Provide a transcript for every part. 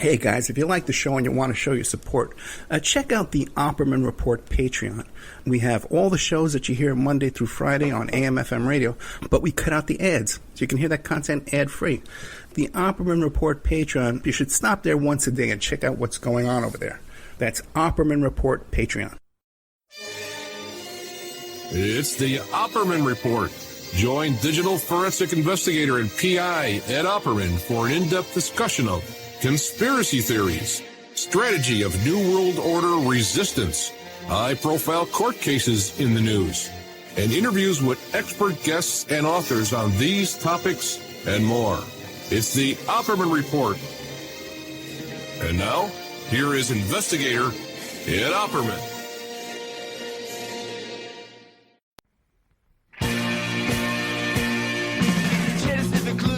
Hey guys, if you like the show and you want to show your support, check out the Opperman Report Patreon. We have all the shows that you hear Monday through Friday on AM/FM radio, but we cut out the ads, so you can hear that content ad-free. The Opperman Report Patreon, you should stop there once a day and check out what's going on over there. That's Opperman Report Patreon. It's the Opperman Report. Join digital forensic investigator and PI Ed Opperman for an in-depth discussion of conspiracy theories, strategy of New World Order resistance, high-profile court cases in the news, and interviews with expert guests and authors on these topics and more. It's the Opperman Report. And now, here is investigator Ed Opperman.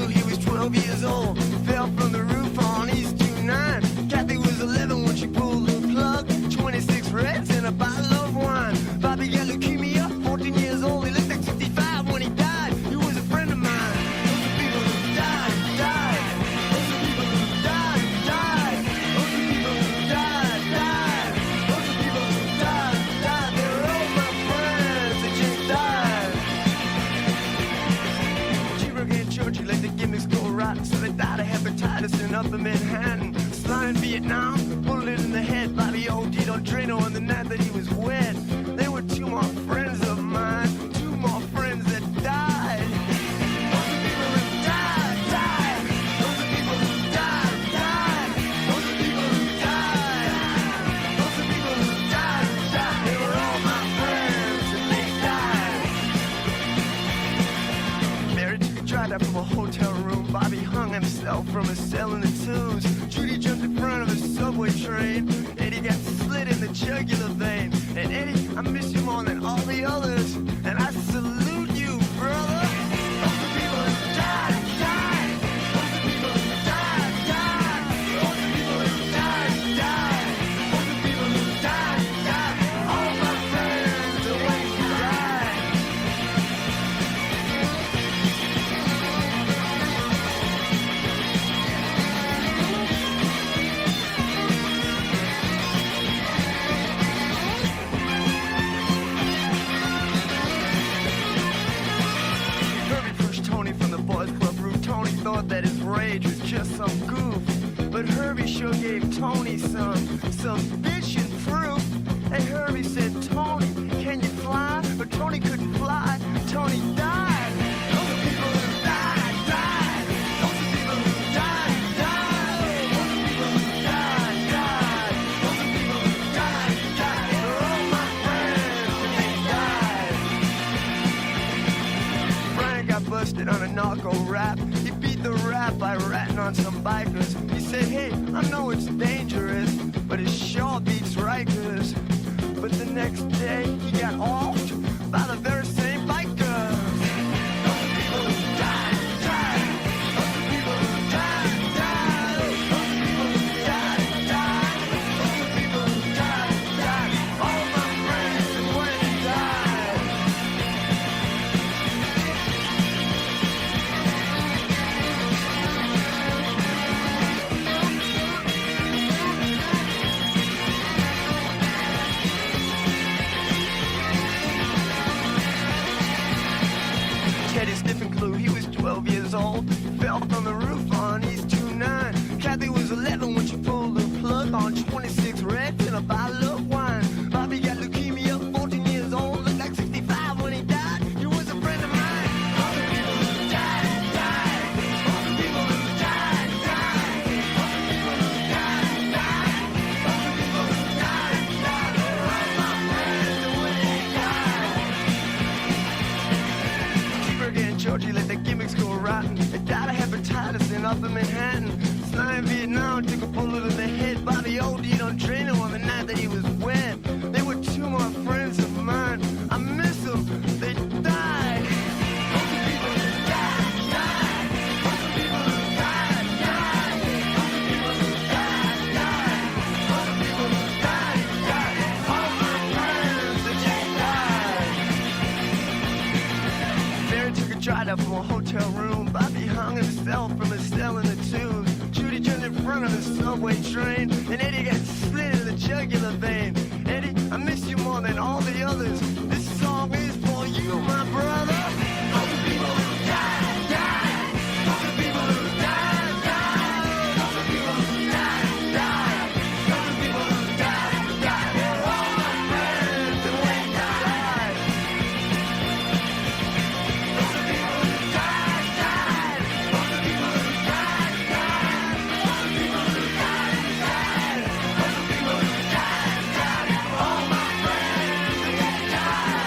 He was 12 years old, fell from the roof on East 29. Kathy was 11 when she pulled the plug, 26 reds and a bottle of wine. Bobby got leukemia, 14 years old, he looked like 65 when he died. He was a friend of mine. Those are people who died. Those are people who died. Those are people who died. Those are people who died. They were all my friends that just died. Cheeseburger and Georgie let the gimmicks go rotten, so they died of hepatitis in Upper Manhattan. Sly in Vietnam, bullet in the head. Bobby OD'd on Drano on the night that he was wed. They were two more friends of mine, two more friends that died. Those are people who died. Those are people who died. Those are people who died. Those are people who died. They were all my friends and they died. Mary took a drive out from a hotel room. Bobby hung himself from a cell in the Tubes. Judy jumped in front of a subway train. Eddie got slit in the jugular vein. And Eddie, I miss you more than all the others. And I salute you, brother. Those are people who died. Those are people who died. Those are people who died. Those are people who died. All my friends are when you died. Herbie pushed Tony from the boys club roof. Tony thought that his rage was just some goof, but Herbie sure gave Tony some bitchin' proof. And Herbie said, Tony, can you fly? But Tony couldn't fly. Tony died. Those are people who died. Those are people who died. Those are people who died. Those are people who died. They're all my friends and they died. Brian got busted on a narco rap. He beat the rap by ratting on some bikers. He said, hey, I know it's dangerous, but it sure beats Rikers. But the next day, he got offed by the very same bikers. Those are people who died. Those are people who died. Those are people who died. Those are people who died. All my friends and when they died. Teddy Sniffing Clue, he was 12 years old, fell from the roof on East 29. Kathy was 11 when she pulled the plug on 26 reds and a bottle of wine. Bobby got leukemia, 14 years old, looked like 65 when he died. He was a friend of mine. All the people who died. All the people who died. All the people who died. All the people who died. They're all my friends and when they died. Cheeseburger and Georgie let the gimmicks go rotten. They died of hepatitis in Upper Manhattan. Sly in Vietnam took a bullet in the head. Bobby OD'd on Drano on the night that he was wed. They were two more friends of mine. I miss them. They died. Those are people who died. Those are people who died. Those are people who died. Those are people who died. All my friends that just died. Mary took a drive up from a hotel room. Bobby hung himself from a cell in the Tubes. Judy jumped in front of the subway subway train, and Eddie got split in the jugular vein. Eddie, I miss you more than all the others. This song is for you, my brother. All the people who died, died. All the people who died, died. All the people who died, died. All the people who died, died. They're all my friends, and we died. All the people who died, died. All the people who died, died. All the people who died, died. All the people who died, died. All my friends, and we died.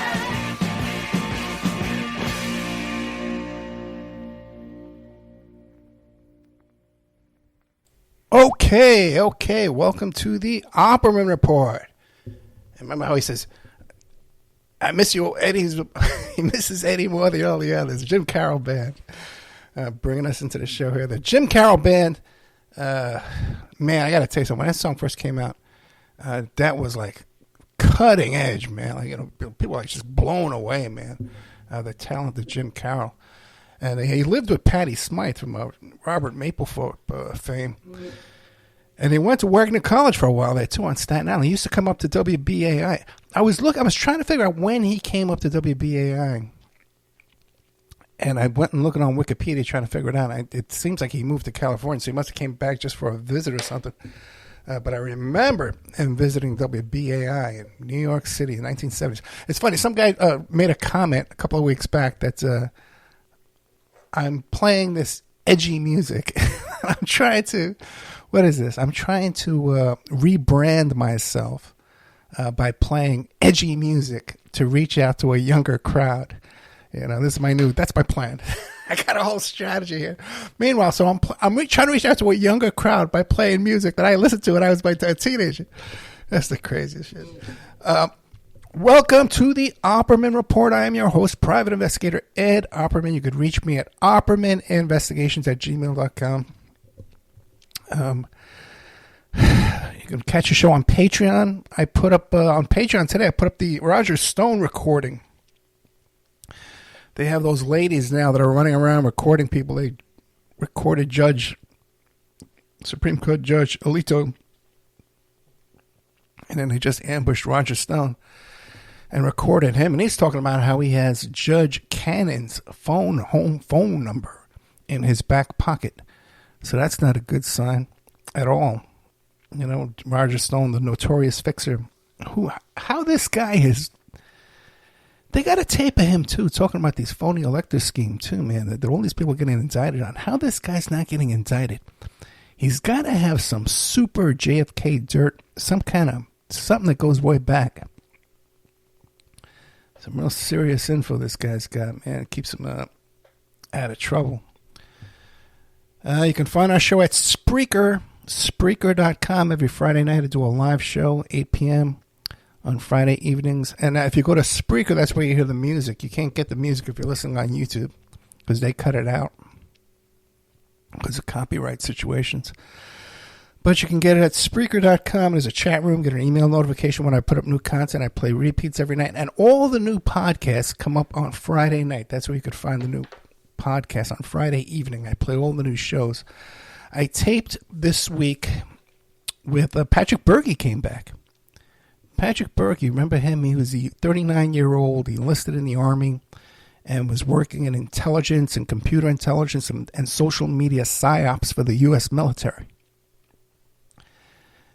Okay. Welcome to the Opperman Report. And remember how he says, I miss you, Eddie. He misses Eddie more than all the others. Jim Carroll Band. Bringing us into the show here. The Jim Carroll Band. Man, I got to tell you something. When that song first came out, that was like cutting edge, man. Like, people were like just blown away, man. The talent of Jim Carroll. And he lived with Patti Smythe from Robert Mapplethorpe fame. And he went to work in college for a while there, too, on Staten Island. He used to come up to WBAI. I was trying to figure out when he came up to WBAI. And I went and looking on Wikipedia trying to figure it out. It seems like he moved to California, so he must have came back just for a visit or something. But I remember him visiting WBAI in New York City in the 1970s. It's funny. Some guy made a comment a couple of weeks back that I'm playing this edgy music. I'm trying to... What is this? I'm trying to rebrand myself by playing edgy music to reach out to a younger crowd. This is that's my plan. I got a whole strategy here. Meanwhile, so I'm trying to reach out to a younger crowd by playing music that I listened to when I was a teenager. That's the craziest shit. Welcome to the Opperman Report. I am your host, Private Investigator Ed Opperman. You could reach me at oppermaninvestigations@gmail.com. You can catch a show on Patreon. I put up on Patreon today, I put up the Roger Stone recording. They have those ladies now that are running around recording people. They recorded Supreme Court Judge Alito, and then they just ambushed Roger Stone and recorded him. And he's talking about how he has Judge Cannon's home phone number in his back pocket. So that's not a good sign at all. Roger Stone, the notorious fixer, how this guy is. They got a tape of him, too, talking about these phony elector scheme, too, man, that all these people are getting indicted on. How this guy's not getting indicted. He's got to have some super JFK dirt, something that goes way back. Some real serious info this guy's got, man. It keeps him out of trouble. You can find our show at Spreaker.com. Every Friday night I do a live show, 8 p.m. on Friday evenings. And if you go to Spreaker, that's where you hear the music. You can't get the music if you're listening on YouTube because they cut it out because of copyright situations. But you can get it at Spreaker.com. There's a chat room. Get an email notification when I put up new content. I play repeats every night. And all the new podcasts come up on Friday night. That's where you could find the new podcast on Friday evening. I play all the new shows. I taped this week with Patrick Berge came back. Patrick Berge, remember him? He was a 39-year-old. He enlisted in the Army and was working in intelligence and computer intelligence and social media psyops for the U.S. military.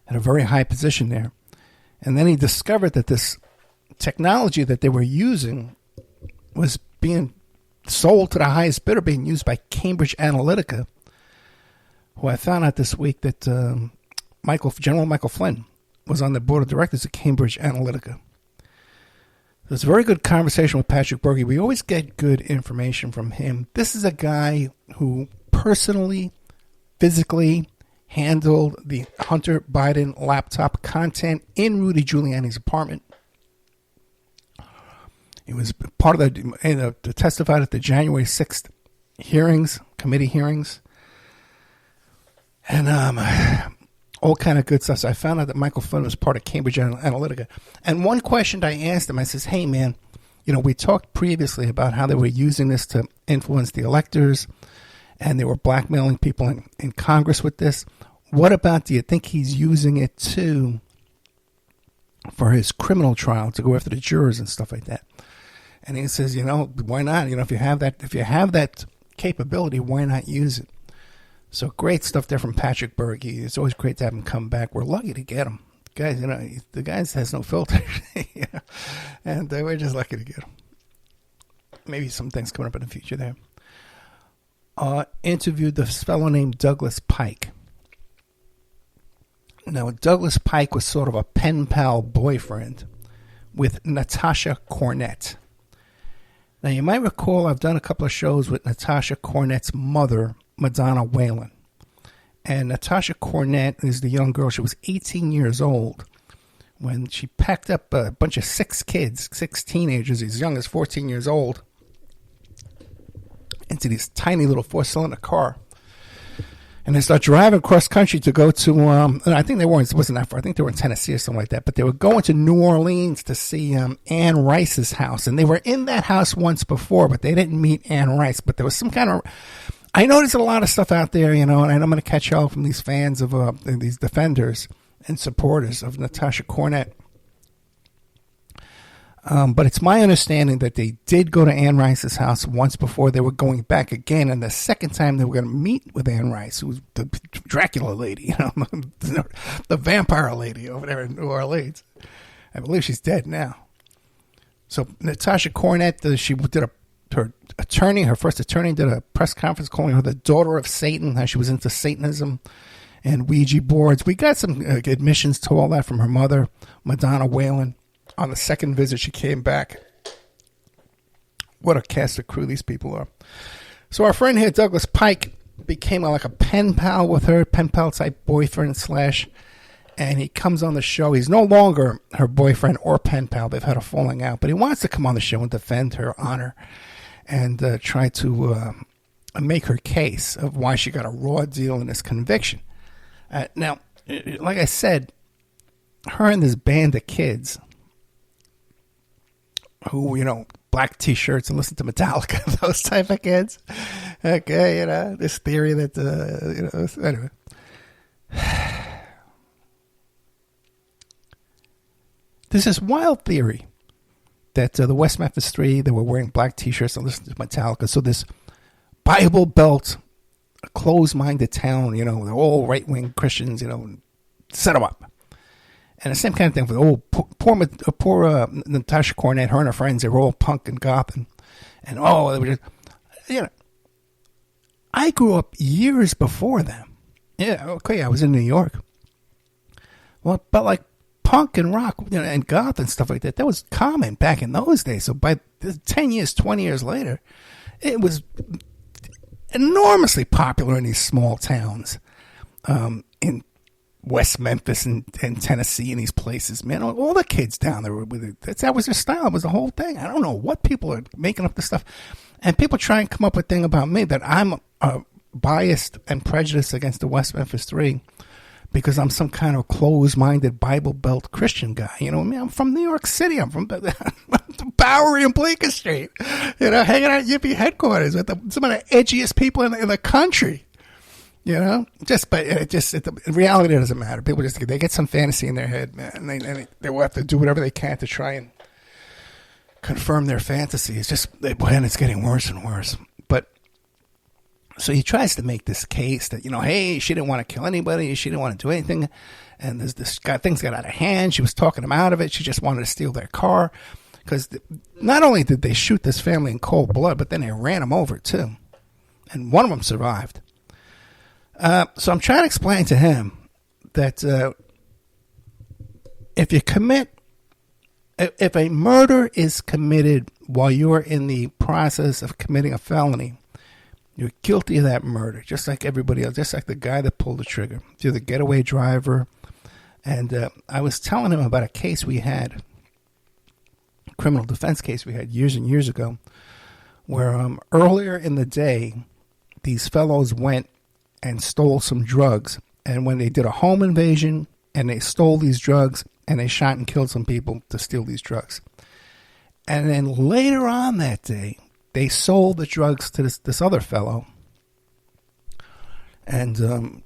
At a very high position there. And then he discovered that this technology that they were using was being sold to the highest bidder, being used by Cambridge Analytica, who I found out this week that General Michael Flynn was on the board of directors at Cambridge Analytica. It was a very good conversation with Patrick Berge. We always get good information from him. This is a guy who personally, physically handled the Hunter Biden laptop content in Rudy Giuliani's apartment. He was part of the testified at the January 6th committee hearings, and all kind of good stuff. So I found out that Michael Flynn was part of Cambridge Analytica. And one question I asked him, I says, hey, man, we talked previously about how they were using this to influence the electors, and they were blackmailing people in Congress with this. what about, do you think he's using it too for his criminal trial to go after the jurors and stuff like that? And he says, why not? If you have that capability, why not use it? So great stuff there from Patrick Berge. It's always great to have him come back. We're lucky to get him. Guys, the guy has no filter. And we're just lucky to get him. Maybe some things coming up in the future there. Interviewed this fellow named Douglas Pike. Now, Douglas Pike was sort of a pen pal boyfriend with Natasha Cornett. Now, you might recall I've done a couple of shows with Natasha Cornett's mother, Madonna Whalen. And Natasha Cornett is the young girl. She was 18 years old when she packed up a bunch of 6 teenagers, as young as 14 years old, into this tiny little 4-cylinder car. And they start driving cross country to go to, I think it wasn't that far. I think they were in Tennessee or something like that. But they were going to New Orleans to see Anne Rice's house. And they were in that house once before, but they didn't meet Anne Rice. But there was some kind of, I noticed a lot of stuff out there, and I'm going to catch y'all from these fans of these defenders and supporters of Natasha Cornett. But it's my understanding that they did go to Anne Rice's house once before. They were going back again, and the second time they were going to meet with Anne Rice, who was the Dracula lady, the vampire lady over there in New Orleans. I believe she's dead now. So Natasha Cornett, she did her first attorney did a press conference calling her the daughter of Satan, how she was into Satanism and Ouija boards. We got some admissions to all that from her mother, Madonna Whalen. On the second visit, she came back. What a cast of crew these people are. So our friend here, Douglas Pike, became like a pen pal with her, pen pal type boyfriend / and he comes on the show. He's no longer her boyfriend or pen pal. They've had a falling out, but he wants to come on the show and defend her honor and try to make her case of why she got a raw deal in this conviction. Now, like I said, her and this band of kids who, black T-shirts and listen to Metallica, those type of kids. Okay, this theory that, anyway. There's this wild theory that the West Memphis 3, they were wearing black T-shirts and listening to Metallica. So this Bible Belt, closed-minded town, they're all right-wing Christians, set them up. And the same kind of thing for the poor Natasha Cornett, her and her friends, they were all punk and goth. And they were just, I grew up years before them. Yeah, okay, I was in New York. Well, but like punk and rock and goth and stuff like that was common back in those days. So by 10 years, 20 years later, it was enormously popular in these small towns in West Memphis and Tennessee and these places, man. All the kids down there, that was their style. It was the whole thing. I don't know what people are making up this stuff. And people try and come up with thing about me that I'm biased and prejudiced against the West Memphis 3 because I'm some kind of closed-minded Bible Belt Christian guy. I'm from New York City. I'm from the Bowery and Bleecker Street. Hanging out at Yippee headquarters with some of the edgiest people in the country. In reality, it doesn't matter. People they get some fantasy in their head, man, and they will have to do whatever they can to try and confirm their fantasy. It's just, and it's getting worse and worse. But so he tries to make this case that hey, she didn't want to kill anybody, she didn't want to do anything, and things got out of hand. She was talking them out of it. She just wanted to steal their car because not only did they shoot this family in cold blood, but then they ran them over too, and one of them survived. So I'm trying to explain to him that if a murder is committed while you're in the process of committing a felony, you're guilty of that murder, just like everybody else, just like the guy that pulled the trigger. You're the getaway driver. And I was telling him about a case we had, a criminal defense case we had years and years ago, where earlier in the day, these fellows went and stole some drugs. And when they did a home invasion and they stole these drugs and they shot and killed some people to steal these drugs. And then later on that day, they sold the drugs to this other fellow. And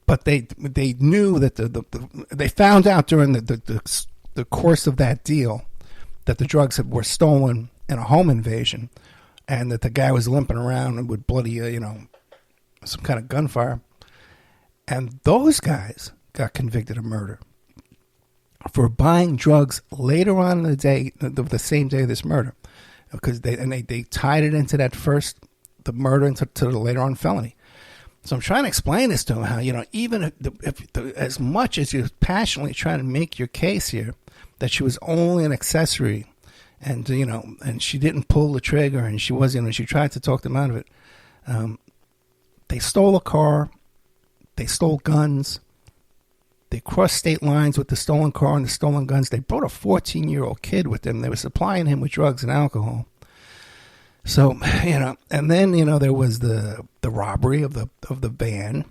but they knew that they found out during the course of that deal that the drugs were stolen in a home invasion, and that the guy was limping around with bloody, some kind of gunfire. And those guys got convicted of murder for buying drugs later on in the day, the same day of this murder, because they tied it into the murder into the later on felony. So I'm trying to explain this to him, how, even if as much as you're passionately trying to make your case here, that she was only an accessory, and and she didn't pull the trigger, and she was, she tried to talk them out of it. They stole a car, they stole guns, they crossed state lines with the stolen car and the stolen guns. They brought a 14-year-old kid with them. They were supplying him with drugs and alcohol. So, and then, there was the robbery of the van,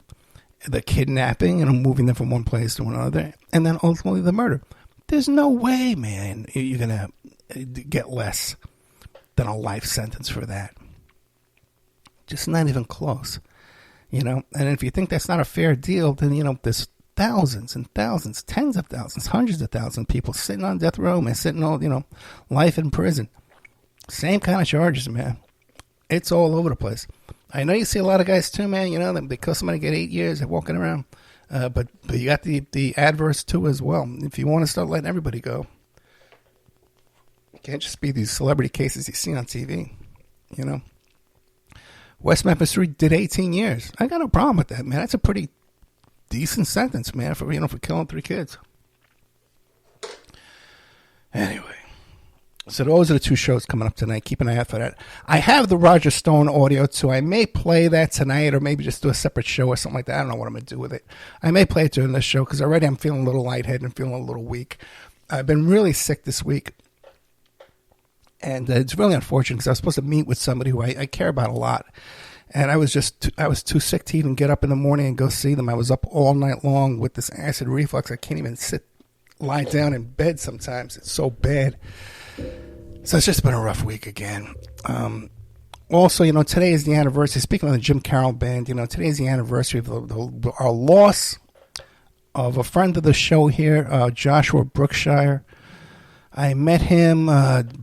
the kidnapping, moving them from one place to another, and then ultimately the murder. There's no way, man, you're going to get less than a life sentence for that. Just not even close, And if you think that's not a fair deal, then, there's thousands and thousands, tens of thousands, hundreds of thousands of people sitting on death row, man, sitting all, life in prison. Same kind of charges, man. It's all over the place. I know you see a lot of guys too, man. Because somebody get 8 years, they're walking around. But you got the adverse too as well. If you want to start letting everybody go, it can't just be these celebrity cases you see on TV. West Memphis 3 did 18 years. I got no problem with that, man. That's a pretty decent sentence, man, for killing 3 kids. Anyway. So those are the 2 shows coming up tonight. Keep an eye out for that. I have the Roger Stone audio, too. I may play that tonight, or maybe just do a separate show or something like that. I don't know what I'm going to do with it. I may play it during this show, because already I'm feeling a little lightheaded and feeling a little weak. I've been really sick this week. And it's really unfortunate, because I was supposed to meet with somebody who I care about a lot. And I was too sick to even get up in the morning and go see them. I was up all night long with this acid reflux. I can't even lie down in bed sometimes. It's so bad. So it's just been a rough week again. Also, today is the anniversary. Speaking of the Jim Carroll Band, today is the anniversary of our loss of a friend of the show here, Joshua Brookshire. I met him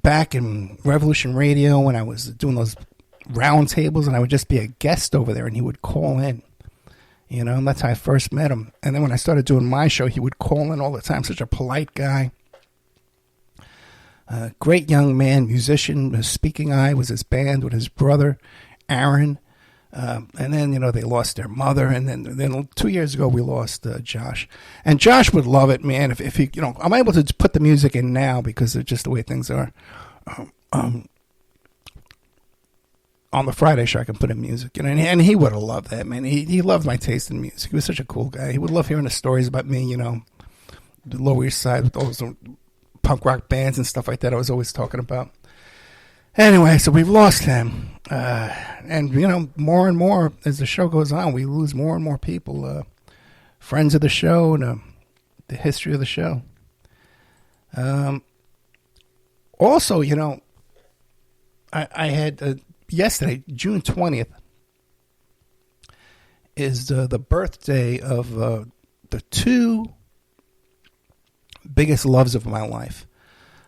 back in Revolution Radio when I was doing those round tables, and I would just be a guest over there, and he would call in. And that's how I first met him. And then when I started doing my show, he would call in all the time. Such a polite guy. Great young man, musician. His Speaking Eye was his band with his brother, Aaron. And then, they lost their mother. And then 2 years ago, we lost Josh. And Josh would love it, man. If he, I'm able to put the music in now because of just the way things are. On the Friday show, I can put in music. And he would have loved that, man. He loved my taste in music. He was such a cool guy. He would love hearing the stories about me, the Lower East Side with all those punk rock bands and stuff like that I was always talking about. Anyway, so we've lost him. And, more and more as the show goes on, we lose more and more people, friends of the show and the history of the show. Also, I had yesterday, June 20th, is the birthday of the 2 biggest loves of my life.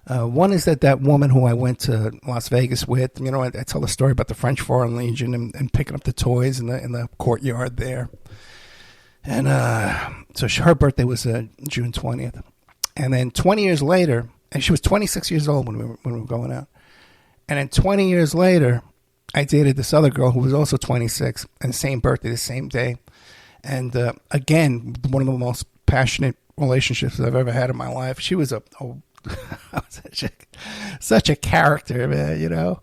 One is that woman who I went to Las Vegas with. I tell the story about the French Foreign Legion and picking up the toys in the courtyard there. And so her birthday was June 20th. And then 20 years later, and she was 26 years old when we were going out. And then 20 years later, I dated this other girl who was also 26, and same birthday, the same day. And again, one of the most passionate relationships I've ever had in my life. She was such a character, man,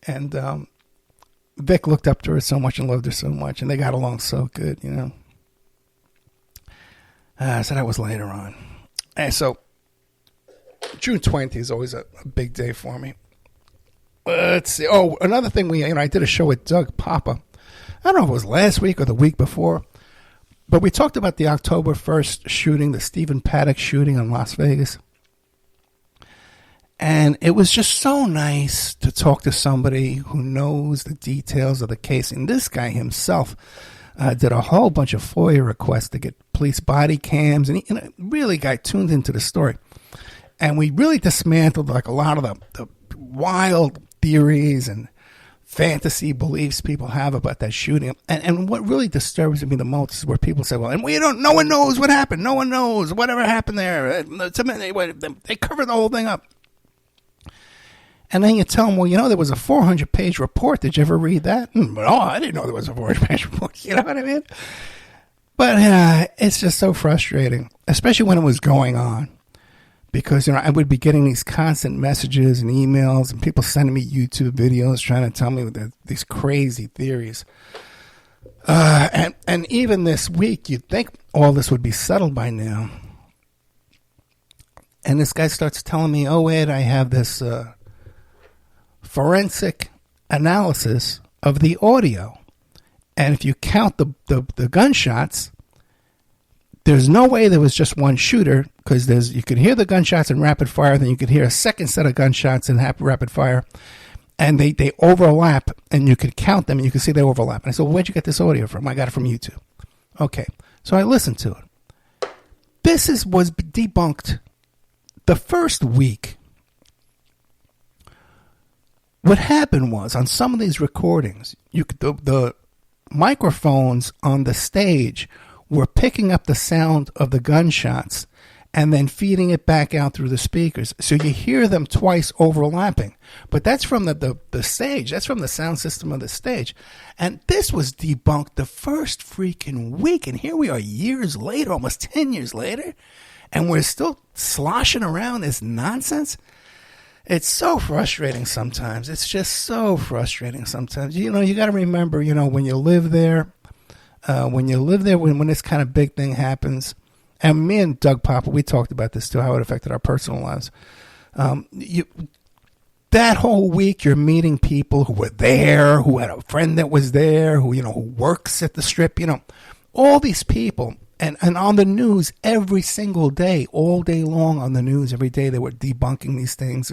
And Vic looked up to her so much and loved her so much, and they got along so good, So that was later on. And so June 20th is always a big day for me. Let's see. Oh, another thing, I did a show with Doug Papa. I don't know if it was last week or the week before, but we talked about the October 1st shooting, the Stephen Paddock shooting in Las Vegas. And it was just so nice to talk to somebody who knows the details of the case. And this guy himself, did a whole bunch of FOIA requests to get police body cams, and he really got tuned into the story. And we really dismantled like a lot of the wild theories and fantasy beliefs people have about that shooting. And what really disturbs me the most is where people say, well, and no one knows what happened. No one knows whatever happened there. They covered the whole thing up. And then you tell them, well, there was a 400-page report. Did you ever read that? No, I didn't know there was a 400-page report. You know what I mean? But it's just so frustrating, especially when it was going on. Because, I would be getting these constant messages and emails and people sending me YouTube videos trying to tell me these crazy theories. And even this week, you'd think all this would be settled by now. And this guy starts telling me, oh, Ed, I have this forensic analysis of the audio. And if you count the gunshots, there's no way there was just one shooter, because you could hear the gunshots in rapid fire, then you could hear a second set of gunshots in rapid fire, and they overlap, and you could count them, and you could see they overlap. And I said, well, where'd you get this audio from? I got it from YouTube. Okay, so I listened to it. This was debunked the first week. What happened was, on some of these recordings, the microphones on the stage were picking up the sound of the gunshots and then feeding it back out through the speakers. So you hear them twice overlapping. But that's from the stage. That's from the sound system of the stage. And this was debunked the first freaking week. And here we are years later, almost 10 years later, and we're still sloshing around this nonsense. It's so frustrating sometimes. It's just so frustrating sometimes. You got to remember, when you live there, when this kind of big thing happens, and me and Doug Popper, we talked about this too, how it affected our personal lives. That whole week, you're meeting people who were there, who had a friend that was there, who works at the strip, all these people. And on the news every single day, all day long on the news, every day they were debunking these things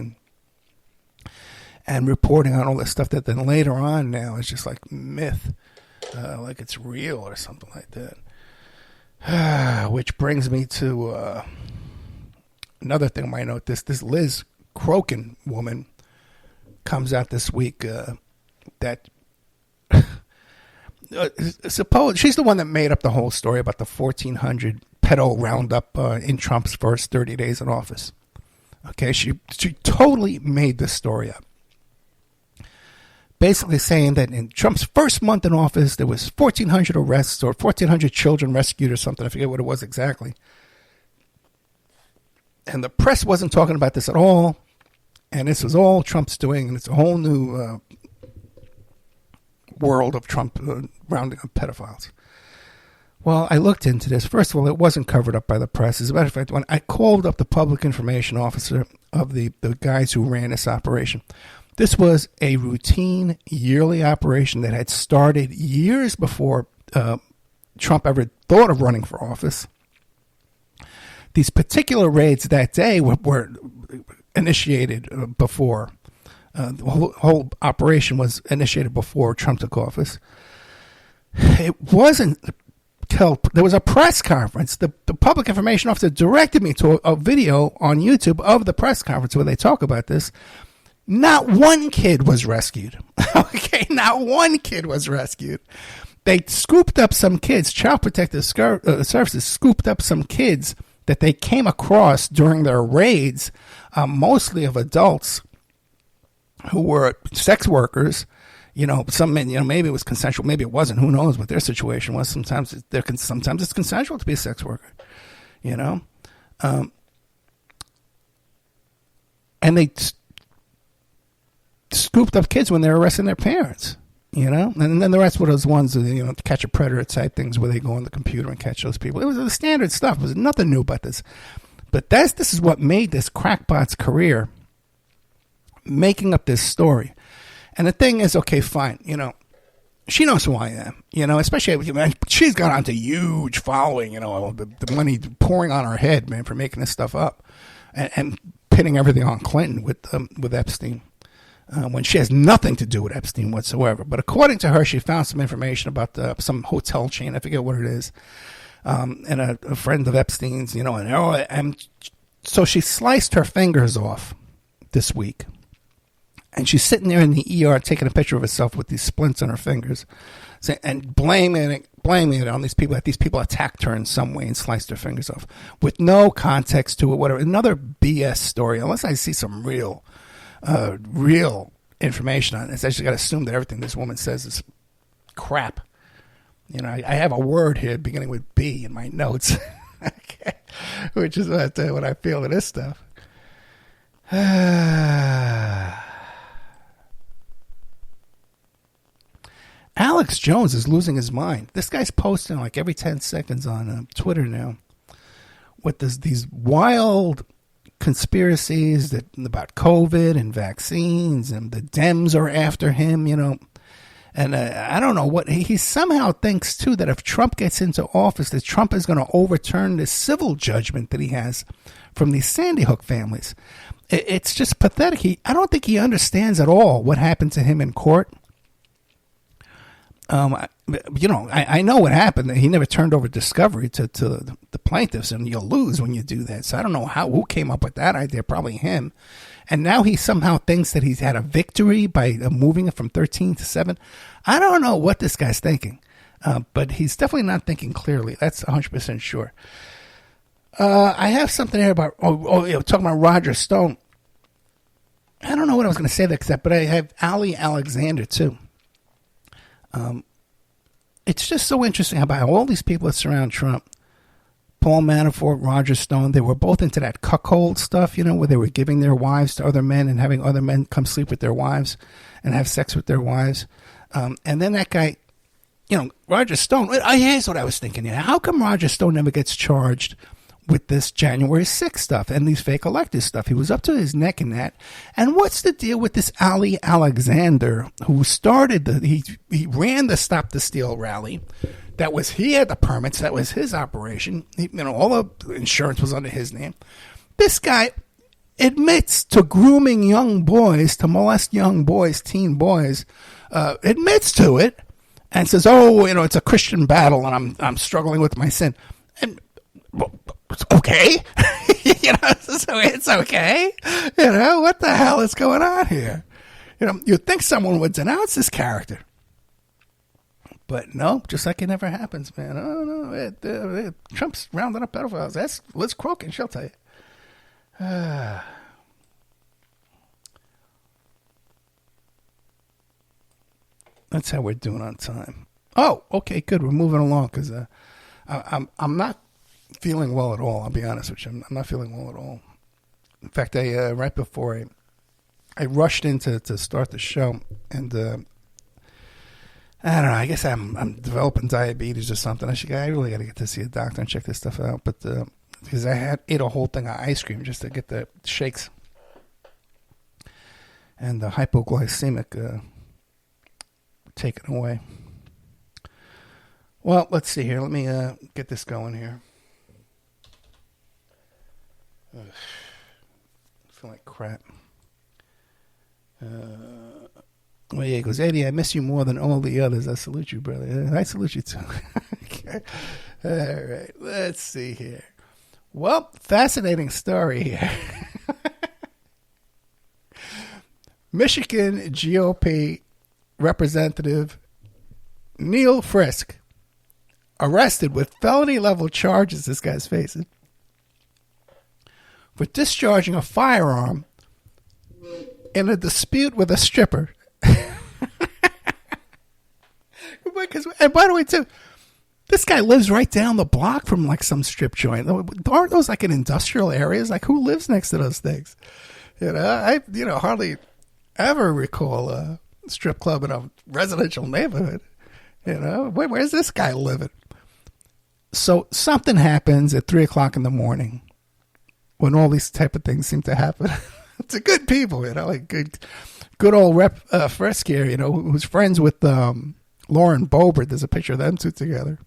and reporting on all this stuff that then later on now is just like myth, like it's real or something like that. Which brings me to another thing I might note. This Liz Crokin woman comes out this week that suppose she's the one that made up the whole story about the 1,400 pedo roundup in Trump's first 30 days in office. Okay, she totally made this story up. Basically saying that in Trump's first month in office, there was 1,400 arrests or 1,400 children rescued or something. I forget what it was exactly. And the press wasn't talking about this at all. And this was all Trump's doing. And it's a whole new world of Trump rounding up pedophiles. Well, I looked into this. First of all, it wasn't covered up by the press. As a matter of fact, when I called up the public information officer of the guys who ran this operation, this was a routine yearly operation that had started years before Trump ever thought of running for office. These particular raids that day were initiated before. The whole operation was initiated before Trump took office. It wasn't till there was a press conference. The public information officer directed me to a video on YouTube of the press conference where they talk about this. Not one kid was rescued. Okay, not one kid was rescued. They scooped up some kids. Child Protective Services scooped up some kids that they came across during their raids, mostly of adults who were sex workers. Maybe it was consensual, maybe it wasn't. Who knows what their situation was? Sometimes it's consensual to be a sex worker. And they scooped up kids when they were arresting their parents, and then the rest were those ones, to catch a predator type things where they go on the computer and catch those people. It was the standard stuff. There was nothing new about this. But this is what made this crackpot's career, making up this story. And the thing is, okay, fine, she knows who I am, especially, she's got onto huge following, the money pouring on her head, man, for making this stuff up and pinning everything on Clinton with Epstein. when she has nothing to do with Epstein whatsoever. But according to her, she found some information about some hotel chain. I forget what it is. And a friend of Epstein's, and so she sliced her fingers off this week. And she's sitting there in the ER taking a picture of herself with these splints on her fingers and blaming it on these people, that these people attacked her in some way and sliced her fingers off with no context to it, whatever. Another BS story, unless I see some real information on this. I just got to assume that everything this woman says is crap. I have a word here beginning with B in my notes, okay, which is what I feel of this stuff. Alex Jones is losing his mind. This guy's posting like every 10 seconds on Twitter now with these wild conspiracies about COVID and vaccines, and the Dems are after him, And I don't know what he somehow thinks too, that if Trump gets into office, that Trump is going to overturn the civil judgment that he has from these Sandy Hook families. It's just pathetic. I don't think he understands at all what happened to him in court. I know what happened. He never turned over discovery to the plaintiffs, and you'll lose when you do that. So I don't know who came up with that idea. Probably him. And now he somehow thinks that he's had a victory by moving it from 13 to 7. I don't know what this guy's thinking, but he's definitely not thinking clearly. That's 100% sure. I have something here about talking about Roger Stone. I don't know what I was going to say there, but I have Ali Alexander too. It's just so interesting about all these people that surround Trump. Paul Manafort, Roger Stone, they were both into that cuckold stuff, where they were giving their wives to other men and having other men come sleep with their wives and have sex with their wives. And then that guy, Roger Stone, here's what I was thinking. How come Roger Stone never gets charged with this January 6th stuff and these fake electors stuff? He was up to his neck in that. And what's the deal with this Ali Alexander, who started he ran the Stop the Steal rally? He had the permits. That was his operation. All the insurance was under his name. This guy admits to grooming young boys, to molest young boys, teen boys, admits to it and says, it's a Christian battle and I'm struggling with my sin. And it's okay. So it's okay. What the hell is going on here? You'd think someone would denounce this character. But no, just like it never happens, man. Oh, no. Trump's rounding up pedophiles. That's Liz Crokin, she'll tell you. That's how we're doing on time. Oh, okay, good. We're moving along because I'm not feeling well at all. I'll be honest with you. I'm not feeling well at all. In fact, right before I rushed in to start the show, and I don't know. I guess I'm developing diabetes or something. I really got to get to see a doctor and check this stuff out. But because I ate a whole thing of ice cream just to get the shakes and the hypoglycemic taken away. Well, let's see here. Let me get this going here. I feel like crap. Well, yeah, he goes, Eddie, I miss you more than all the others. I salute you, brother. I salute you, too. Okay. All right. Let's see here. Well, fascinating story here. Michigan GOP Representative Neil Frisk arrested with felony-level charges this guy's facing for discharging a firearm in a dispute with a stripper. And by the way, too, this guy lives right down the block from like some strip joint. Aren't those like in industrial areas? Like who lives next to those things? I hardly ever recall a strip club in a residential neighborhood. Where's this guy living? So something happens at 3:00 in the morning when all these type of things seem to happen. To good people, like good old Rep Frisk here, who's friends with Lauren Boebert. There's a picture of them two together.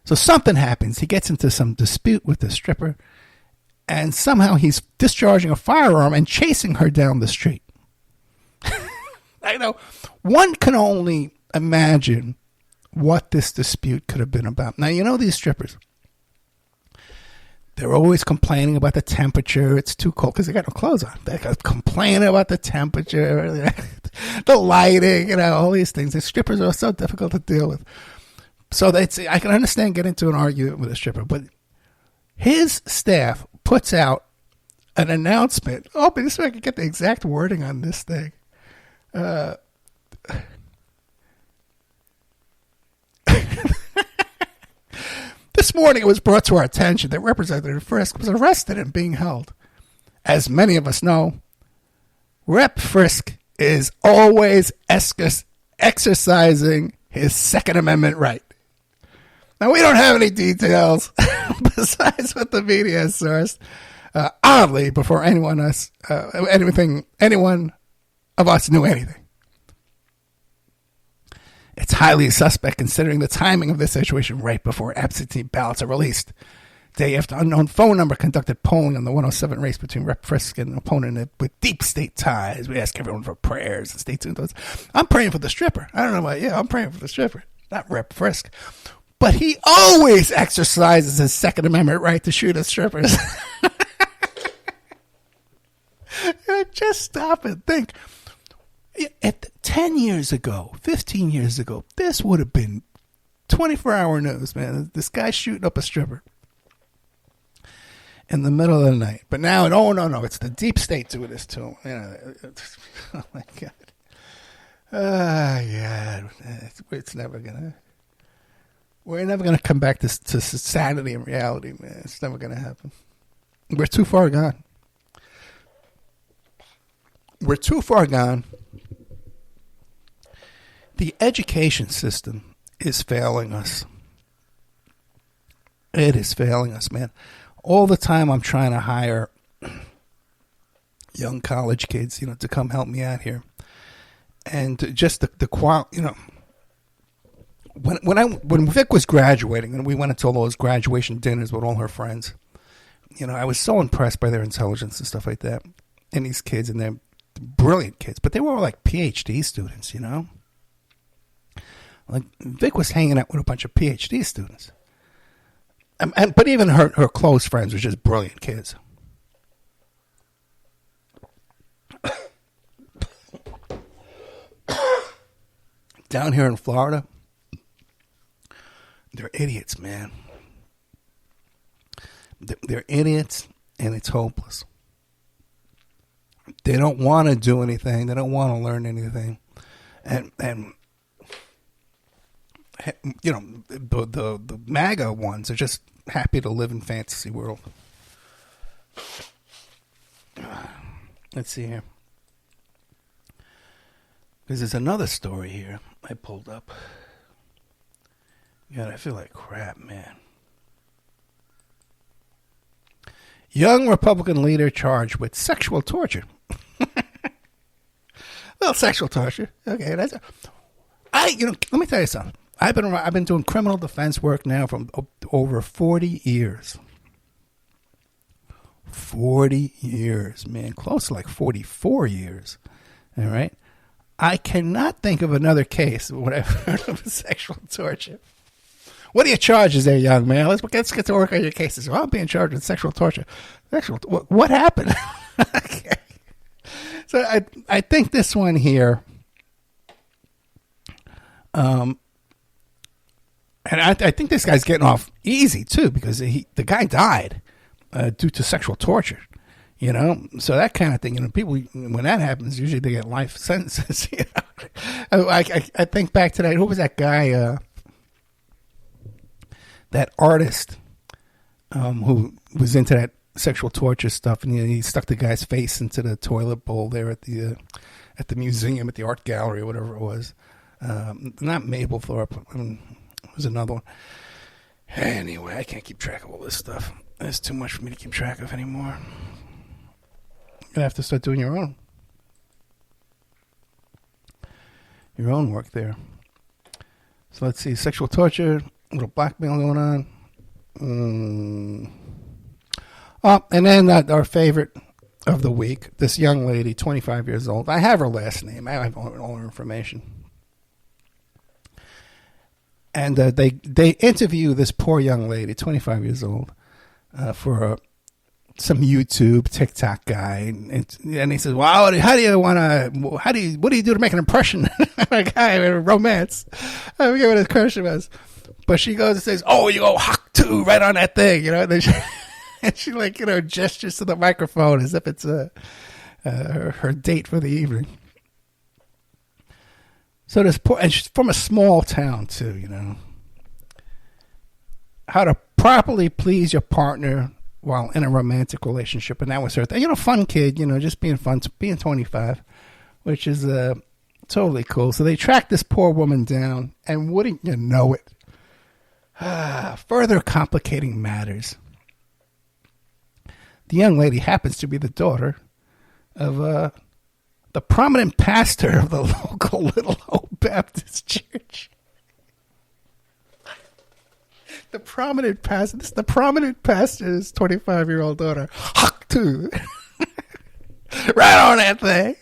So something happens. He gets into some dispute with the stripper, and somehow he's discharging a firearm and chasing her down the street. I know. One can only imagine what this dispute could have been about. Now, you know these strippers. They're always complaining about the temperature. It's too cold because they got no clothes on. They're complaining about the temperature, the lighting, all these things. The strippers are so difficult to deal with. So I can understand getting into an argument with a stripper, but his staff puts out an announcement. Oh, but just so I can get the exact wording on this thing. This morning it was brought to our attention that Representative Frisk was arrested and being held. As many of us know, Rep. Frisk is always exercising his Second Amendment right. Now, we don't have any details besides what the media has sourced. Oddly, before anyone of us knew anything. It's highly suspect considering the timing of this situation right before absentee ballots are released. Day after unknown phone number conducted polling on the 107 race between Rep. Frisk and an opponent with deep state ties. We ask everyone for prayers and stay tuned. I'm praying for the stripper. I don't know about you. I'm praying for the stripper, not Rep. Frisk. But he always exercises his Second Amendment right to shoot at strippers. Just stop and think. 10 years ago, 15 years ago, this would have been 24-hour news, man. This guy shooting up a stripper in the middle of the night. But now, no, it's the deep state doing this to him. Oh, my God. Yeah, it's never going to... We're never going to come back to sanity and reality, man. It's never going to happen. We're too far gone. We're too far gone. The education system is failing us. It is failing us, man. All the time I'm trying to hire young college kids, to come help me out here. And just the quality, when Vic was graduating and we went into all those graduation dinners with all her friends, I was so impressed by their intelligence and stuff like that. And these kids, and they're brilliant kids, but they were all like PhD students, Like Vic was hanging out with a bunch of PhD students. But even her close friends were just brilliant kids. Down here in Florida, they're idiots, man. They're idiots, and it's hopeless. They don't want to do anything. They don't want to learn anything. And the MAGA ones are just happy to live in fantasy world. Let's see here. Because there's another story here I pulled up. God, I feel like crap, man. Young Republican leader charged with sexual torture. Well, sexual torture. Okay, let me tell you something. I've been doing criminal defense work now for over 40 years. 40 years, man. Close to like 44 years. All right? I cannot think of another case when I've heard of sexual torture. What are your charges there, young man? Let's get to work on your cases. Well, I'm being charged with sexual torture. What happened? Okay. So I think this one here, and I think this guy's getting off easy too, because the guy died due to sexual torture. So that kind of thing. People, when that happens, usually they get life sentences. I think back to that. Who was that guy? That artist who was into that sexual torture stuff, and he stuck the guy's face into the toilet bowl there at the museum, at the art gallery, or whatever it was. Not Mapplethorpe. It was another one. Anyway, I can't keep track of all this stuff. It's too much for me to keep track of anymore. You're gonna have to start doing your own work there. So let's see, sexual torture, a little blackmail going on. And then our favorite of the week, this young lady, 25 years old. I have her last name. I have all her information. And they interview this poor young lady, 25 years old, for some YouTube, TikTok guy, and he says, "Well, what do you do to make an impression on a guy in a romance?" I forget what his question was, but she goes and says, "Oh, you go hawk too right on that thing," you know. And, and she like gestures to the microphone as if it's her date for the evening. So this poor, and she's from a small town too, you know. How to properly please your partner while in a romantic relationship, and that was her thing. You know, fun kid, you know, just being fun, being 25, which is totally cool. So they tracked this poor woman down, and wouldn't you know it, further complicating matters. The young lady happens to be the daughter of the prominent pastor of the local Little Hope Baptist Church. The prominent pastor's 25-year-old daughter. Huck too. Right on that thing.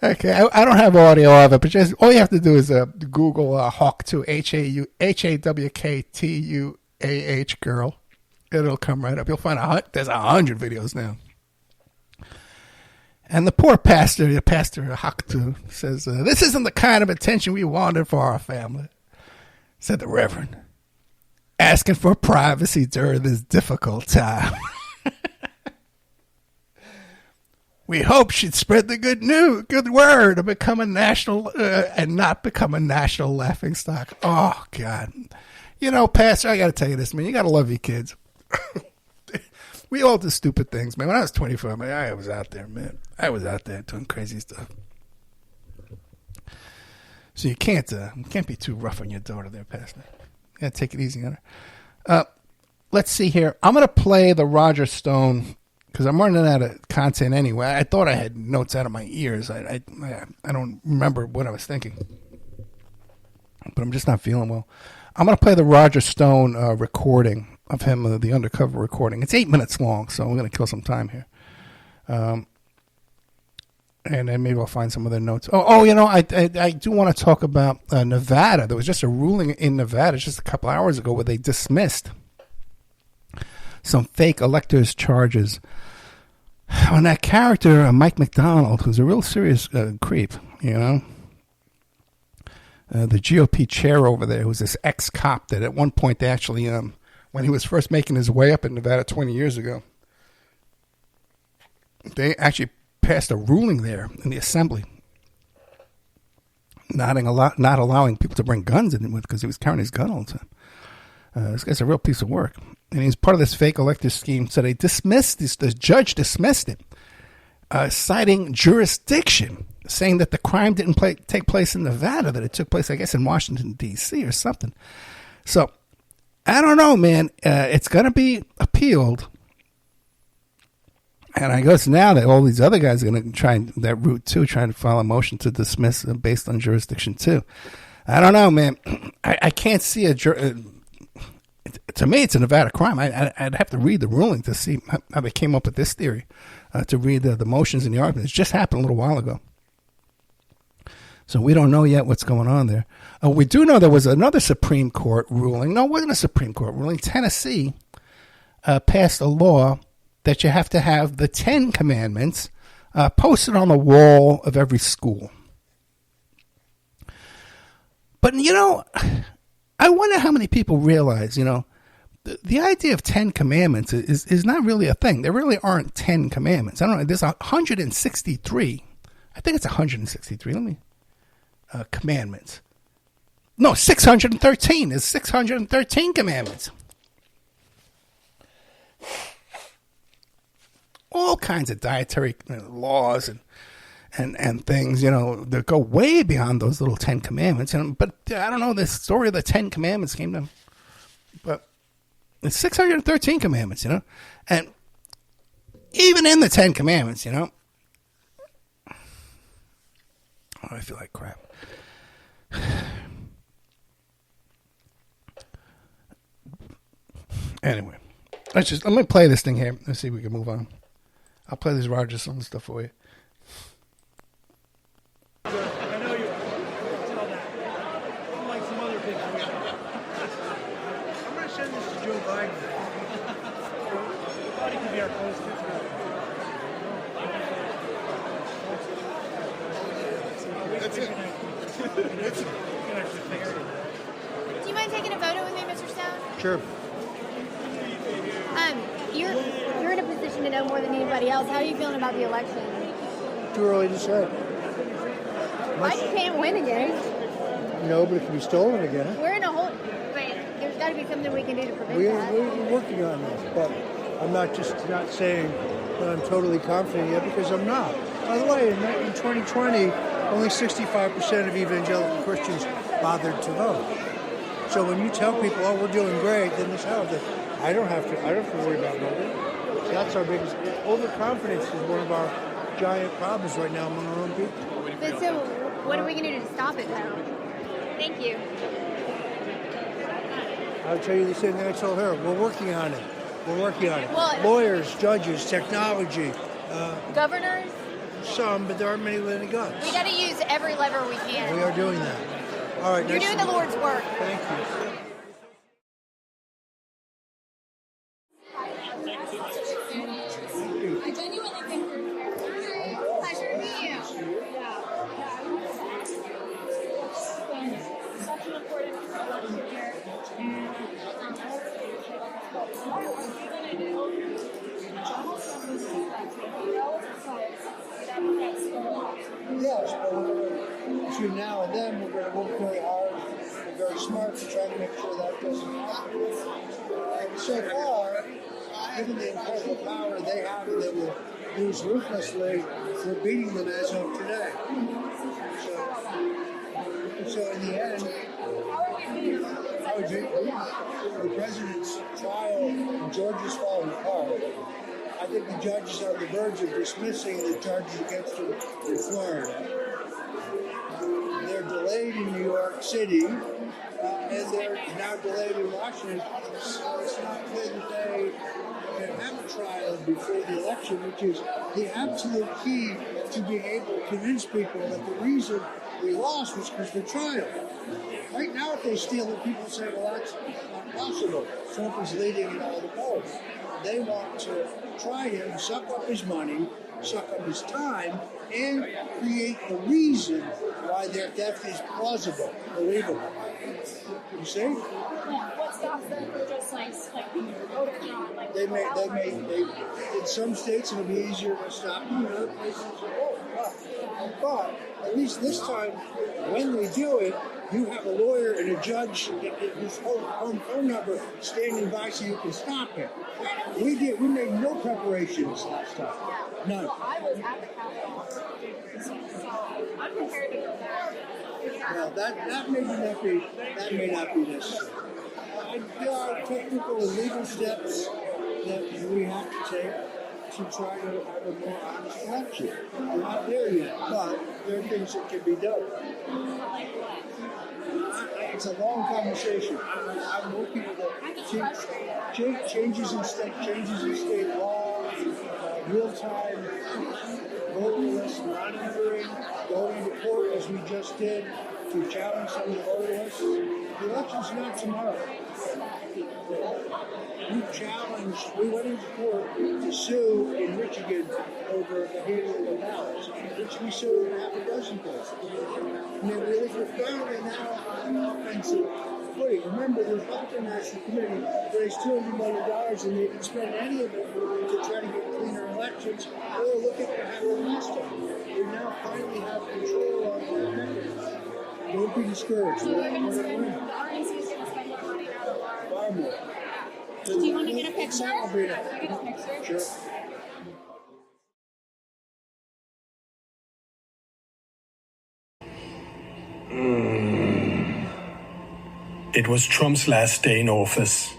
Okay, I don't have audio of it, but just all you have to do is Google Hawk 2, HAWKTUAH girl. It'll come right up. You'll find there's 100 videos now. And the poor pastor, the pastor Hawk 2, says, "This isn't the kind of attention we wanted for our family," said the Reverend, asking for privacy during this difficult time. "We hope she'd spread the good word, and become a national, and not become a national laughingstock." Oh God, you know, Pastor, I got to tell you this, man. You got to love your kids. We all do stupid things, man. When I was 25, man, I was out there, man. I was out there doing crazy stuff. So you can't be too rough on your daughter there, Pastor. You got to take it easy on her. Let's see here. I'm going to play the Roger Stone because I'm running out of content anyway. I thought I had notes out of my ears. I don't remember what I was thinking, but I'm just not feeling well. I'm going to play the Roger Stone recording of him, the undercover recording. It's 8 minutes long, so we're going to kill some time here. And then maybe I'll find some other notes. Oh, you know, I do want to talk about Nevada. There was just a ruling in Nevada just a couple hours ago where they dismissed some fake electors charges on that character, Mike McDonald, who's a real serious creep, you know. The GOP chair over there, who's this ex-cop that at one point they actually, when he was first making his way up in Nevada 20 years ago, they actually passed a ruling there in the assembly not allowing people to bring guns in with because he was carrying his gun all the time. This guy's a real piece of work. And he's part of this fake elector scheme. So they dismissed this. The judge dismissed it, citing jurisdiction, saying that the crime didn't take place in Nevada, that it took place, I guess, in Washington, D.C. or something. So I don't know, man. It's going to be appealed. And I guess now that all these other guys are going to try that route too, trying to file a motion to dismiss based on jurisdiction too. I don't know, man. I can't see to me, it's a Nevada crime. I'd have to read the ruling to see how they came up with this theory, to read the motions and the arguments. It just happened a little while ago. So we don't know yet what's going on there. We do know there was another Supreme Court ruling. No, it wasn't a Supreme Court ruling. Tennessee passed a law that you have to have the 10 Commandments posted on the wall of every school. But, you know, I wonder how many people realize, you know, the idea of 10 Commandments is not really a thing. There really aren't 10 Commandments. I don't know. There's 163. I think it's 163. Let me... commandments. No, 613. There's 613 commandments. All kinds of dietary laws and things, you know, that go way beyond those little 10 commandments. But I don't know, this story of the 10 commandments came to, but it's 613 commandments, you know. And even in the 10 commandments, you know, I feel like crap. Anyway, Let me play this thing here. Let's see if we can move on. I'll play this Roger Stone stuff for you. I know you are. Tell that. Unlike some other big boys. I'm going to send this to Joe Biden. I thought he could be our post. That's it. Do you mind taking a photo with me, Mr. Stone? Sure. You're in a position to know more than anybody else. How are you feeling about the election? Too early to say. Biden can't win again. No, but it can be stolen again. We're in a whole. But there's got to be something we can do to prevent that. We're working on this, but I'm not saying that I'm totally confident yet because I'm not. By the way, in 2020, only 65% of evangelical Christians bothered to vote. So when you tell people, "Oh, we're doing great," then this happens. I don't have to worry about voting. So that's our biggest. Overconfidence is one of our giant problems right now among our own people. But so, what are we going to do to stop it, though? Thank you. I'll tell you the same thing I told her. We're working on it. Well, lawyers, judges, technology. Governors? Some, but there aren't many living guns. We got to use every lever we can. We are doing that. All right. You're doing the Lord's work. Thank you. I genuinely think we're pleasure to meet you. Such an important election here. Yes, but between now and then, we're going to work very hard and very smart to try to make sure that doesn't happen. And so far, given the incredible power they have and they will use ruthlessly, we're beating them as of today. So in the end, the president's trial in Georgia's falling apart. I think the judges are on the verge of dismissing the charges against him in Florida. They're delayed in New York City, and they're now delayed in Washington. So it's not clear that they can have a trial before the election, which is the absolute key to being able to convince people that the reason we lost was because of the trial. Right now, if they steal it, people say, well, that's not possible. Trump is leading in all the polls. They want to try him, suck up his money, suck up his time, and create a reason why their theft is plausible, believable. You see? Yeah, what stops them from just like voter fraud? Like They in some states it'll be easier to stop them, in other places it won't. But at least this time, when they do it, you have a lawyer and a judge whose phone number standing by so you can stop him. We made no preparations last time. None. I was at the Capitol, so I'm prepared to go back. Well, that may not be necessary. There are technical and legal steps that we have to take to try to have a more honest election. We're not there yet, but there are things that can be done. It's a long conversation. I'm working with changes in state law, real-time voter list monitoring, going to court as we just did to challenge some of the voter lists. The election's not tomorrow. We went into court to sue in Michigan over the handling of ballots, which we sued in half a dozen places. And they really profoundly now on offensive footing. Remember, the Republican National Committee raised $200 million and they didn't spend any of it to try to get cleaner elections. Oh, look at what happened last time. We now finally have control of our mechanism. Don't be discouraged. The RNC is going to spend more money now than Far more. Do you want to get a picture? I'll be there. Can I get a picture? Sure. It was Trump's last day in office.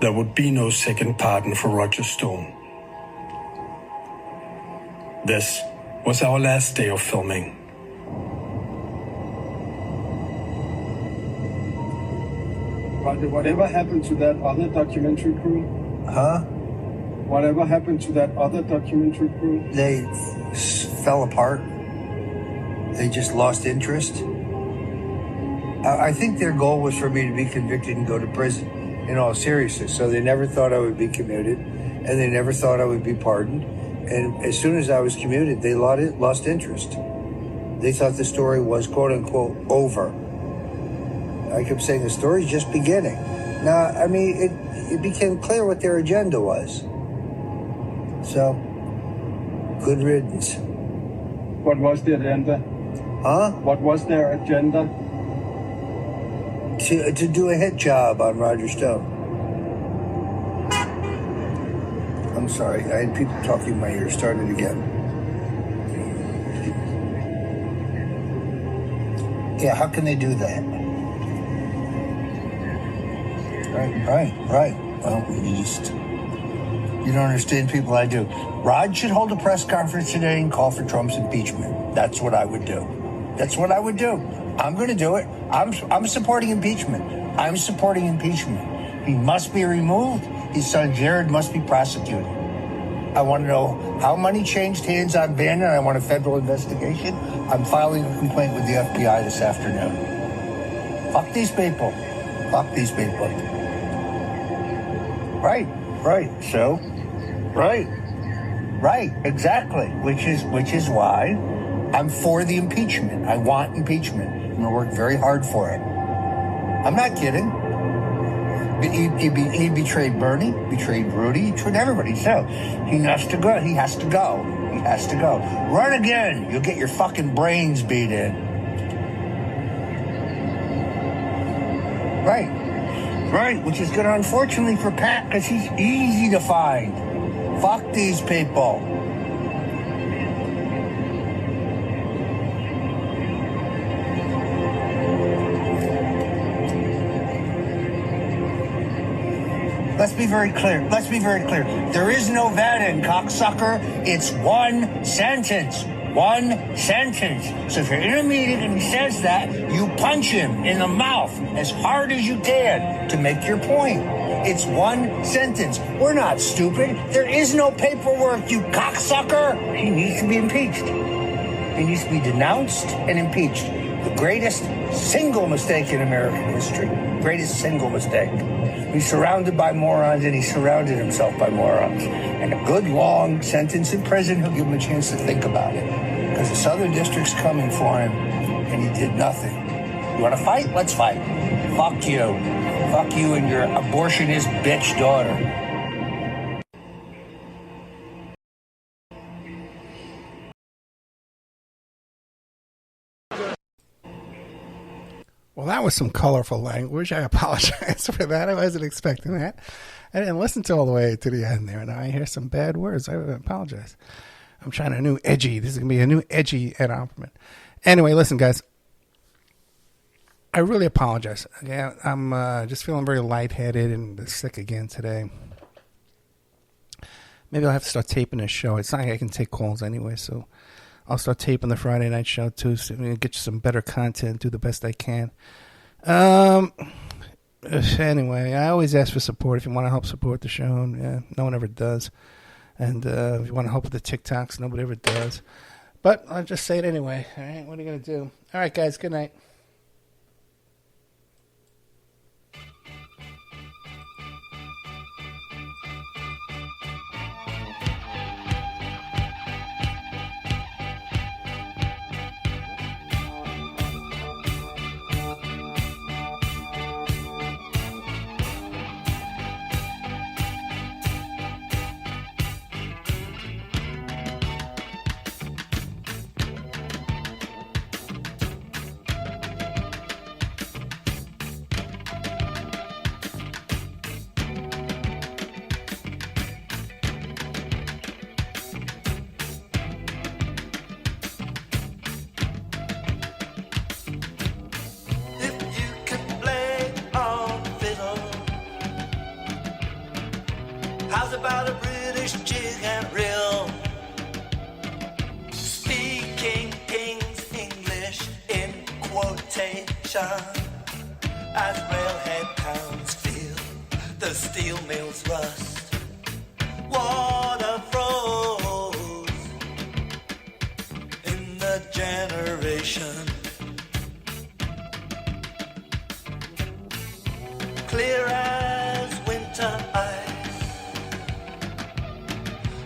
There would be no second pardon for Roger Stone. This was our last day of filming. Roger, whatever happened to that other documentary crew? Huh? Whatever happened to that other documentary crew? They fell apart. They just lost interest. I think their goal was for me to be convicted and go to prison, in all seriousness. So they never thought I would be commuted, and they never thought I would be pardoned. And as soon as I was commuted, they lost interest. They thought the story was, quote unquote, over. I kept saying the story's just beginning. Now, I mean, it became clear what their agenda was. So, good riddance. What was the agenda? Huh? What was their agenda? To do a hit job on Roger Stone. I'm sorry, I had people talking in my ear. Start it again. Yeah, how can they do that? Right. Well, you don't understand people. I do. Rod should hold a press conference today and call for Trump's impeachment. That's what I would do. I'm going to do it. I'm supporting impeachment. He must be removed. His son Jared must be prosecuted. I want to know how money changed hands on Bannon. I want a federal investigation. I'm filing a complaint with the FBI this afternoon. Fuck these people. Right. Exactly. Which is why I'm for the impeachment. I want impeachment. I'm going to work very hard for it. I'm not kidding. He betrayed Bernie, betrayed Rudy, betrayed everybody. So he has to go. Run again. You'll get your fucking brains beat in. Right. Which is good, unfortunately, for Pat, because he's easy to find. Fuck these people. Let's be very clear. There is no Vatican, cocksucker. It's one sentence. So if you're in a meeting and he says that, you punch him in the mouth as hard as you can to make your point. It's one sentence. We're not stupid. There is no paperwork, you cocksucker. He needs to be impeached. He needs to be denounced and impeached. The greatest single mistake in American history. He's surrounded by morons, and he surrounded himself by morons. And a good long sentence in prison, he'll give him a chance to think about it. Because the Southern District's coming for him, and he did nothing. You want to fight? Let's fight. Fuck you. Fuck you and your abortionist bitch daughter. Well, that was some colorful language. I apologize for that. I wasn't expecting that. I didn't listen to all the way to the end there. Now I hear some bad words. I apologize. I'm trying a new edgy. This is going to be a new edgy Ed Opperman. Anyway, listen, guys. I really apologize. Again, I'm just feeling very lightheaded and sick again today. Maybe I'll have to start taping this show. It's not like I can take calls anyway, so I'll start taping the Friday night show too, so get you some better content, do the best I can. Anyway, I always ask for support if you want to help support the show. And, no one ever does. And if you want to help with the TikToks, nobody ever does. But I'll just say it anyway. All right, what are you going to do? All right, guys, good night. How's about a British jig and reel? Speaking King's English in quotation. as railhead towns feel the steel mills rust. Water froze in the generation. Clear as winter ice.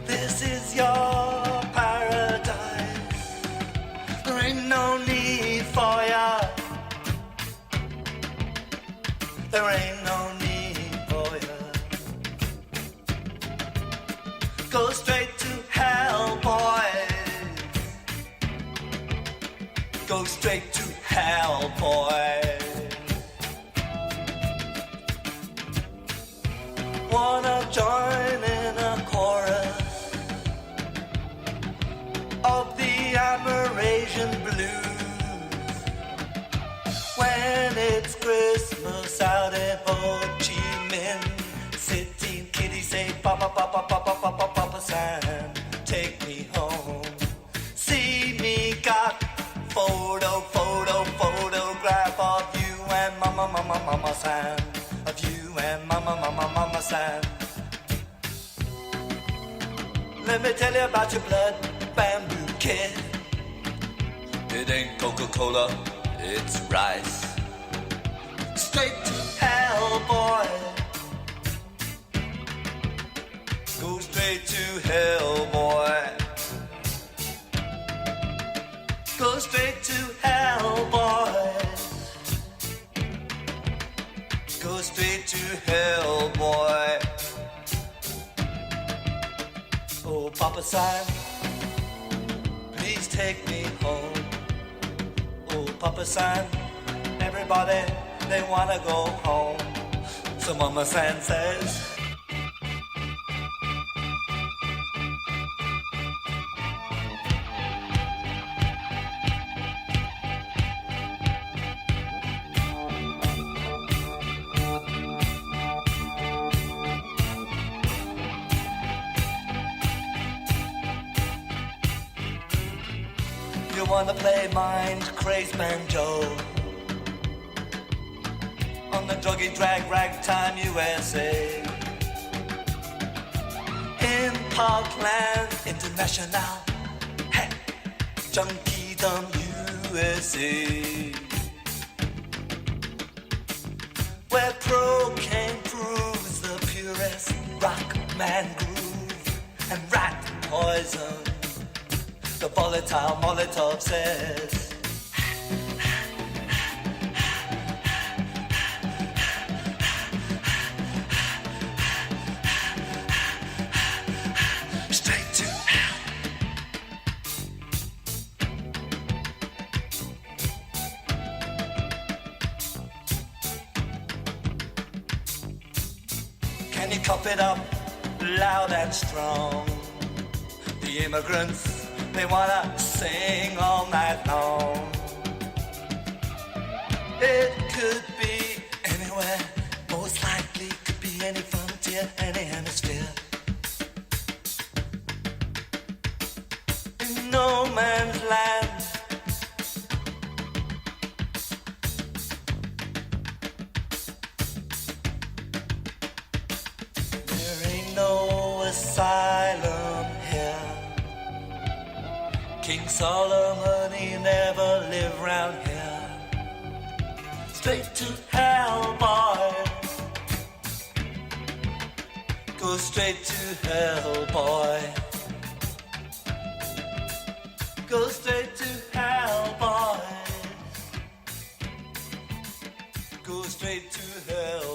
This is your paradise. There ain't no need for ya. There ain't no need for ya. Go straight to hell, boys. Go straight to hell, boys. Wanna join in a chorus of the Amerasian blues when it's Christmas out in Ho Chi Minh City. Kitties say, Papa, Papa, Papa, Papa, Papa San, take me home. See me got photograph of you and Mama, Mama, Mama San. Of you and Mama, Mama, Mama San. Let me tell you about your blood bamboo kid. It ain't Coca-Cola, it's rice. Straight to hell, boy. Go straight to hell, boy. Go straight to hell, boy. Go straight to hell, boy. Oh, Papa San, please take me home. Oh, Papa San, everybody, they wanna go home. So Mama San says, you wanna play mind crazed banjo on the druggy drag ragtime USA in Parkland International, hey, Junkiedom USA, where cocaine proves the purest rock man groove and rat poison. The volatile Molotov says, straight to hell. Can you cup it up loud and strong? The immigrants, they wanna sing all night long. It could be anywhere, most likely could be any frontier, any hemisphere. In no man's land, there ain't no asylum here. King Solomon, he never lived round here. Straight to hell, boy. Go straight to hell, boy. Go straight to hell, boy. Go straight to hell.